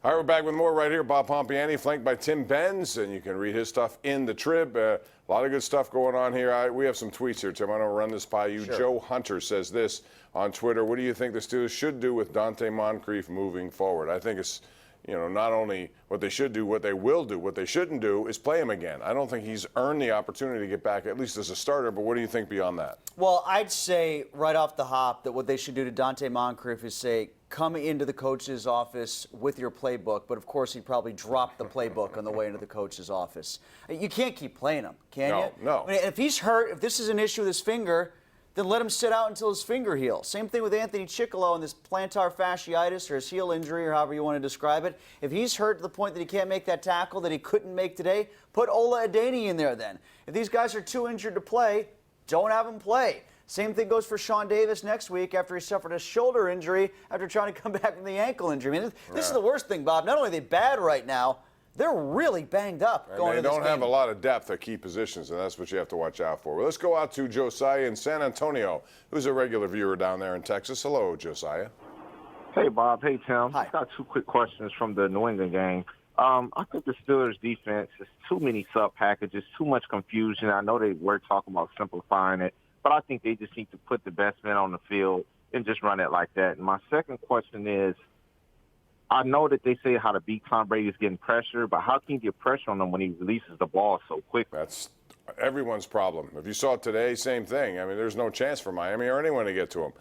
All right, we're back with more right here. Bob Pompeani, flanked by Tim Benz, and you can read his stuff in the Trib. A lot of good stuff going on here. We have some tweets here, Tim. I want to run this by you. Sure. Joe Hunter says this on Twitter. What do you think the Steelers should do with Dante Moncrief moving forward? I think it's, not only what they should do, what they will do. What they shouldn't do is play him again. I don't think he's earned the opportunity to get back, at least as a starter, but what do you think beyond that? Well, I'd say right off the hop that what they should do to Dante Moncrief is say, come into the coach's office with your playbook, but of course he'd probably drop the playbook on the way into the coach's office. You can't keep playing him, can you? No. I mean, if he's hurt, if this is an issue with his finger, then let him sit out until his finger heals. Same thing with Anthony Chickillo and this plantar fasciitis or his heel injury or however you want to describe it. If he's hurt to the point that he can't make that tackle that he couldn't make today, put Ola Adeni in there then. If these guys are too injured to play, don't have them play. Same thing goes for Sean Davis next week after he suffered a shoulder injury after trying to come back from the ankle injury. I mean, this is the worst thing, Bob. Not only are they bad right now, they're really banged up going into this game. They don't have a lot of depth at key positions, and that's what you have to watch out for. Well, let's go out to Josiah in San Antonio, who's a regular viewer down there in Texas. Hello, Josiah. Hey, Bob. Hey, Tim. Hi. I've got two quick questions from the New England game. I think the Steelers' defense is too many sub-packages, too much confusion. I know they were talking about simplifying it, but I think they just need to put the best men on the field and just run it like that. And my second question is, I know that they say how to beat Tom Brady is getting pressure, but how can you get pressure on him when he releases the ball so quick? That's everyone's problem. If you saw it today, same thing. I mean, there's no chance for Miami or anyone to get to him.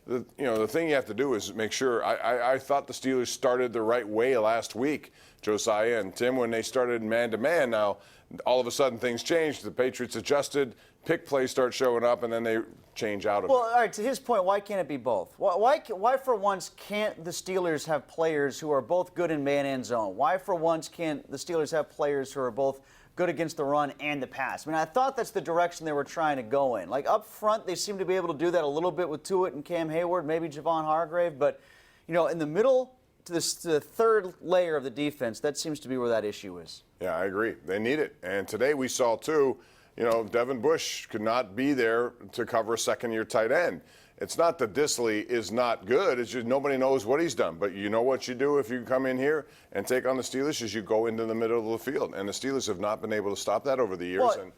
The thing you have to do is make sure. I thought the Steelers started the right way last week, Josiah and Tim, when they started man-to-man. Now, all of a sudden things changed. The Patriots adjusted, pick plays start showing up, and then they change out of it. Well, all right, to his point, why can't it be both? Why for once can't the Steelers have players who are both good in man and zone? Why for once can't the Steelers have players who are both good against the run and the pass? I mean, I thought that's the direction they were trying to go in. Like up front, they seem to be able to do that a little bit with Tuitt and Cam Hayward, maybe Javon Hargrave, but in the middle to the third layer of the defense, that seems to be where that issue is. Yeah, I agree. They need it. And today we saw, too, Devin Bush could not be there to cover a second-year tight end. It's not that Disley is not good. It's just nobody knows what he's done. But you know what you do if you come in here and take on the Steelers is you go into the middle of the field. And the Steelers have not been able to stop that over the years. Well,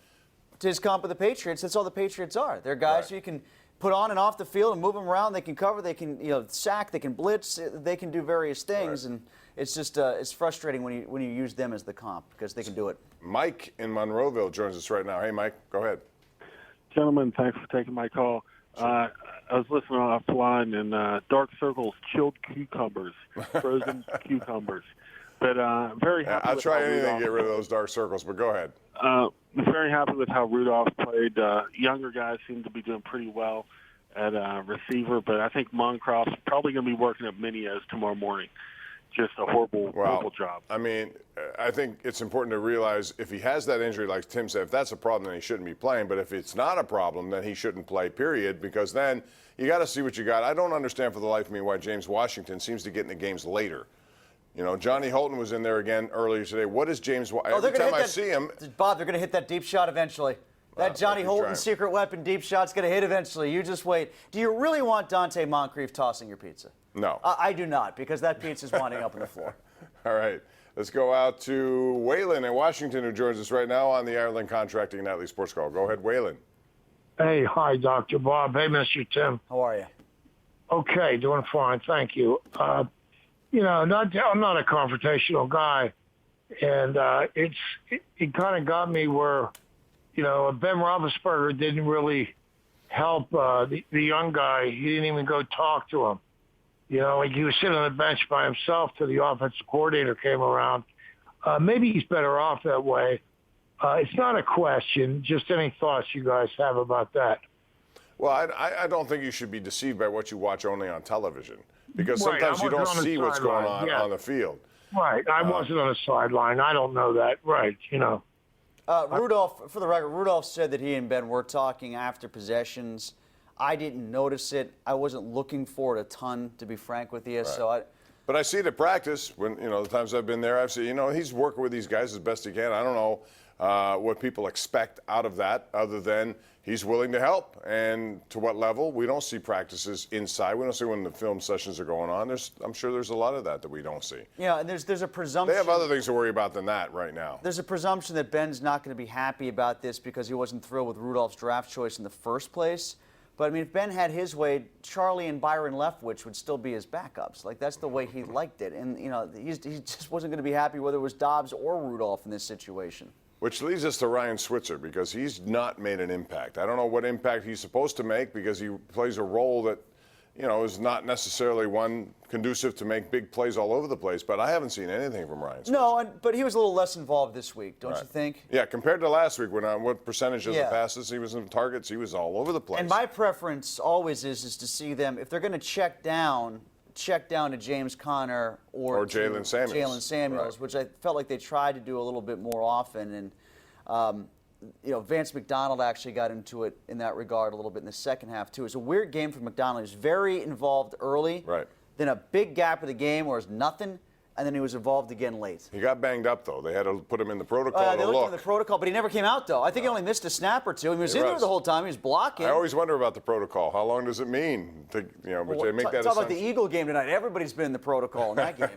to his comp of the Patriots, that's all the Patriots are. They're guys who you can put on and off the field and move them around. They can cover. They can sack. They can blitz. They can do various things. And it's just it's frustrating when you use them as the comp because they can do it. Mike in Monroeville joins us right now. Hey, Mike, go ahead. Gentlemen, thanks for taking my call. Sure. I was listening offline, and dark circles, chilled cucumbers, frozen cucumbers. But very happy. I'll try anything to get rid of those dark circles, but go ahead. Very happy with how Rudolph played. Younger guys seem to be doing pretty well at receiver, but I think Moncrief's probably going to be working at Minios tomorrow morning. Just a horrible job. I mean, I think it's important to realize if he has that injury, like Tim said, if that's a problem, then he shouldn't be playing. But if it's not a problem, then he shouldn't play, period, because then you got to see what you got. I don't understand for the life of me why James Washington seems to get in the games later. Johnny Holton was in there again earlier today. What is James Every time I see him. Bob, they're going to hit that deep shot eventually. That Johnny Holton secret weapon deep shot's going to hit eventually. You just wait. Do you really want Dante Moncrief tossing your pizza? No. I do not, because that pizza's winding up on the floor. All right. Let's go out to Waylon in Washington, who joins us right now on the Ireland Contracting Nightly Sports Call. Go ahead, Waylon. Hey, hi, Dr. Bob. Hey, Mr. Tim. How are you? Okay, doing fine, thank you. I'm not a confrontational guy, and it kind of got me where, Ben Roethlisberger didn't really help the young guy. He didn't even go talk to him. He was sitting on the bench by himself till the offensive coordinator came around. Maybe he's better off that way. It's not a question, just any thoughts you guys have about that. Well, I don't think you should be deceived by what you watch only on television, because sometimes you don't see what's going on the field. Right. I wasn't on the sideline. I don't know that. Right. Rudolph, for the record, Rudolph said that he and Ben were talking after possessions. I didn't notice it. I wasn't looking for it a ton, to be frank with you. Right. But I see it at practice when, the times I've been there, I've seen, he's working with these guys as best he can. I don't know what people expect out of that, other than he's willing to help. And to what level? We don't see practices inside. We don't see when the film sessions are going on. I'm sure there's a lot of that we don't see. Yeah, and there's a presumption. They have other things to worry about than that right now. There's a presumption that Ben's not going to be happy about this because he wasn't thrilled with Rudolph's draft choice in the first place. But, I mean, if Ben had his way, Charlie and Byron Leftwich would still be his backups. Like, that's the way he liked it. And, you know, he just wasn't going to be happy whether it was Dobbs or Rudolph in this situation. Which leads us to Ryan Switzer, because he's not made an impact. I don't know what impact he's supposed to make, because he plays a role that, you know, is not necessarily one conducive to make big plays all over the place. But I haven't seen anything from Ryan Switzer. No, but he was a little less involved this week, don't you think? Yeah, compared to last week, when what percentage of the passes he was in targets, he was all over the place. And my preference always is to see them, if they're going to check down to James Conner or Jalen Samuels, which I felt like they tried to do a little bit more often. And, you know, Vance McDonald actually got into it in that regard a little bit in the second half, too. It's a weird game for McDonald. He was very involved early. Right. Then a big gap of the game where it was nothing, and then he was involved again late. He got banged up, though. They had to put him in the protocol They looked in the protocol, but he never came out, though. I think he only missed a snap or two. He was in there the whole time. He was blocking. I always wonder about the protocol. How long does it mean? But they make that talk about the Eagle game tonight. Everybody's been in the protocol in that game.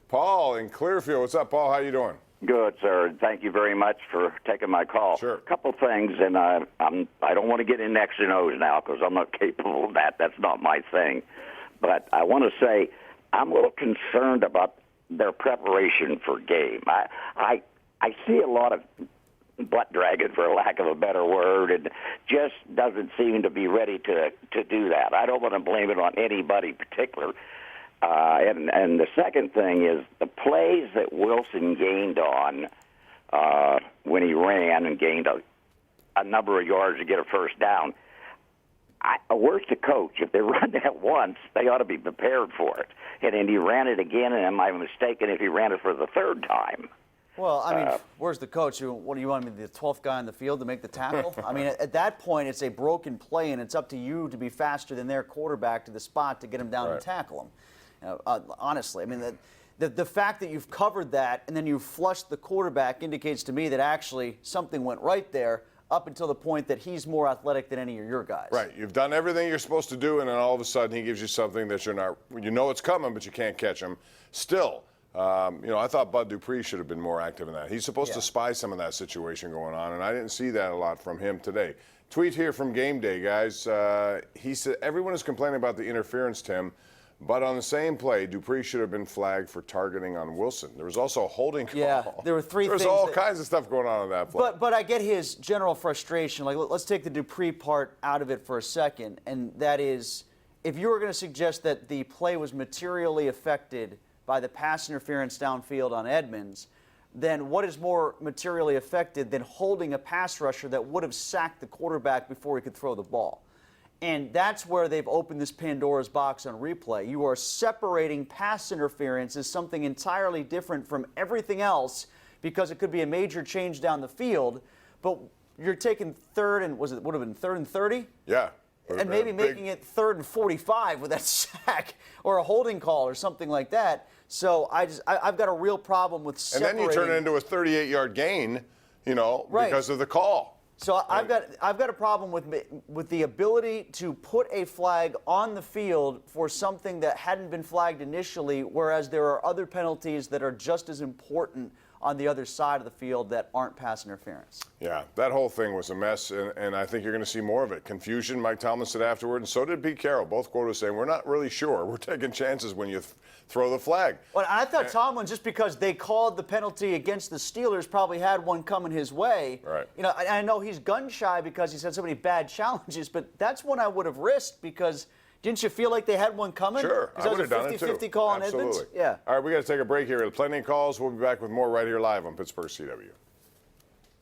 Paul in Clearfield. What's up, Paul? How you doing? Good, sir. Thank you very much for taking my call. Sure. A couple things, and I don't want to get in X and O's now because I'm not capable of that. That's not my thing. But I want to say I'm a little concerned about their preparation for game. I see a lot of butt dragging, for lack of a better word, and just doesn't seem to be ready to do that. I don't want to blame it on anybody particular. And the second thing is the plays that Wilson gained on when he ran and gained a number of yards to get a first down. Where's the coach? If they run that once, they ought to be prepared for it. And then he ran it again, and am I mistaken if he ran it for the third time? Well, I mean, where's the coach? What do you want me to be, the 12th guy on the field to make the tackle? I mean, at that point, it's a broken play, and it's up to you to be faster than their quarterback to the spot to get him down and tackle him. Honestly, I mean, the fact that you've covered that and then you flushed the quarterback indicates to me that actually something went right there up until the point that he's more athletic than any of your guys. Right. You've done everything you're supposed to do, and then all of a sudden he gives you something that you're not, you know it's coming, but you can't catch him. Still, I thought Bud Dupree should have been more active in that. He's supposed to spy some of that situation going on, and I didn't see that a lot from him today. Tweet here from Game Day, guys. He said, everyone is complaining about the interference, Tim. But on the same play, Dupree should have been flagged for targeting on Wilson. There was also a holding call. Yeah, there were three things. There was all kinds of stuff going on in that play. But I get his general frustration. Like, let's take the Dupree part out of it for a second, and that is, if you were going to suggest that the play was materially affected by the pass interference downfield on Edmonds, then what is more materially affected than holding a pass rusher that would have sacked the quarterback before he could throw the ball? And that's where they've opened this Pandora's box on replay. You are separating pass interference as something entirely different from everything else because it could be a major change down the field, but you're taking third and, would have been third and 30? Yeah. And maybe making it third and 45 with that sack or a holding call or something like that. So I've got a real problem with separating. And then you turn it into a 38-yard gain, because of the call. So I've got a problem with the ability to put a flag on the field for something that hadn't been flagged initially, whereas there are other penalties that are just as important on the other side of the field that aren't pass interference. Yeah, that whole thing was a mess, and I think you're going to see more of it. Confusion, Mike Tomlin said afterward, and so did Pete Carroll. Both quoted saying, we're not really sure. We're taking chances when you throw the flag. Well, I thought Tomlin, just because they called the penalty against the Steelers, probably had one coming his way. Right. I know he's gun-shy because he's had so many bad challenges, but that's one I would have risked because didn't you feel like they had one coming? Sure, I would have done it too. 50-50 call on Edmonds? Absolutely. Yeah. All right, we got to take a break here. Plenty of calls. We'll be back with more right here live on Pittsburgh CW.